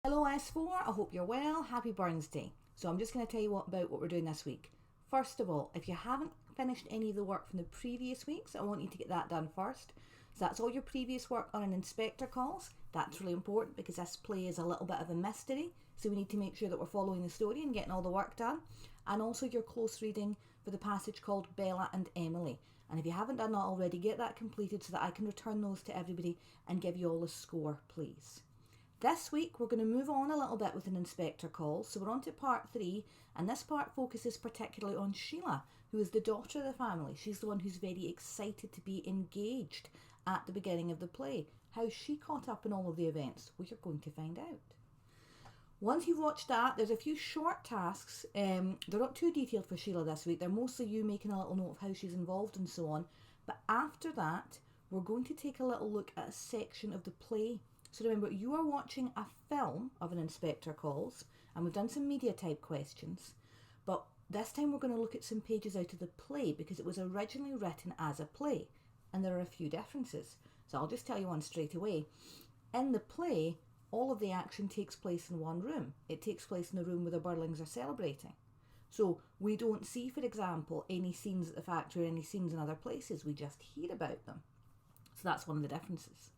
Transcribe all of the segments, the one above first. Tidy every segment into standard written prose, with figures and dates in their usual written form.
Hello S4, I hope you're well. Happy Burns Day. So I'm just going to tell you about what we're doing this week. First of all, if you haven't finished any of the work from the previous weeks, I want you to get that done first. So that's all your previous work on an inspector calls. That's really important because this play is a little bit of a mystery. So we need to make sure that we're following the story and getting all the work done. And also your close reading for the passage called Bella and Emily. And if you haven't done that already, get that completed so that I can return those to everybody and give you all the score, please. This week we're going to move on a little bit with an inspector call, so we're on to part 3, and this part focuses particularly on Sheila, who is the daughter of the family. She's the one who's very excited to be engaged at the beginning of the play. How she caught up in all of the events, we are going to find out. Once you've watched that, there's a few short tasks. They're not too detailed for Sheila this week. They're mostly you making a little note of how she's involved and so on. But after that, we're going to take a little look at a section of the play. So remember, you are watching a film of an inspector calls, and we've done some media type questions, but this time we're going to look at some pages out of the play because it was originally written as a play, and there are a few differences. So I'll just tell you one straight away. In the play, all of the action takes place in one room. It takes place in the room where the Burlings are celebrating. So we don't see, for example, any scenes at the factory or any scenes in other places. We just hear about them. So that's one of the differences.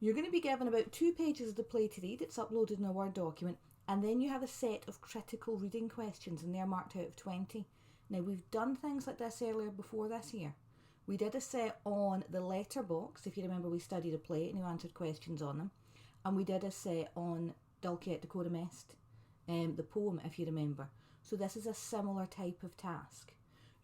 You're going to be given about 2 pages of the play to read. It's uploaded in a Word document. And then you have a set of critical reading questions, and they're marked out of 20. Now, we've done things like this earlier before this year. We did a set on the letterbox. If you remember, we studied a play and you answered questions on them. And we did a set on Dulce et Decorum Est, the poem, if you remember. So this is a similar type of task.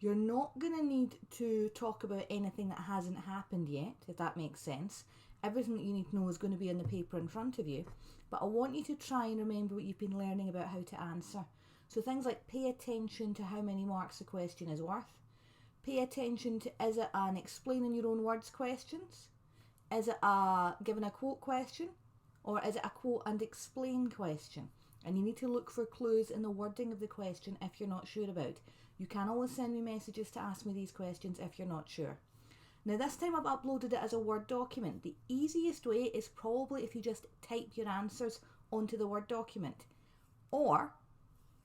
You're not going to need to talk about anything that hasn't happened yet, if that makes sense. Everything that you need to know is going to be in the paper in front of you, but I want you to try and remember what you've been learning about how to answer. So things like pay attention to how many marks a question is worth. Pay attention to, is it an explain in your own words questions? Is it a given a quote question? Or is it a quote and explain question? And you need to look for clues in the wording of the question if you're not sure about. You can always send me messages to ask me these questions if you're not sure. Now this time I've uploaded it as a Word document. The easiest way is probably if you just type your answers onto the Word document. Or,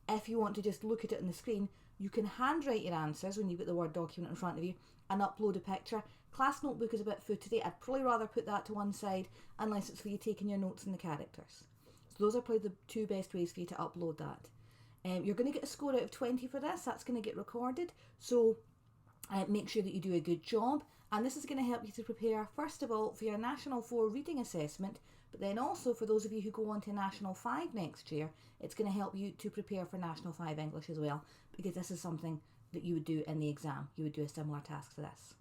if you want to just look at it on the screen, you can handwrite your answers when you've got the Word document in front of you and upload a picture. Class notebook is a bit footery. I'd probably rather put that to one side unless it's for you taking your notes and the characters. So those are probably the 2 best ways for you to upload that. You're going to get a score out of 20 for this. That's going to get recorded. So make sure that you do a good job. And this is going to help you to prepare, first of all, for your National 4 reading assessment, but then also for those of you who go on to National 5 next year, it's going to help you to prepare for National 5 English as well, because this is something that you would do in the exam. You would do a similar task to this.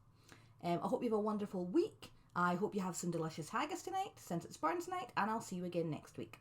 I hope you have a wonderful week. I hope you have some delicious haggis tonight, since it's Burns night, and I'll see you again next week.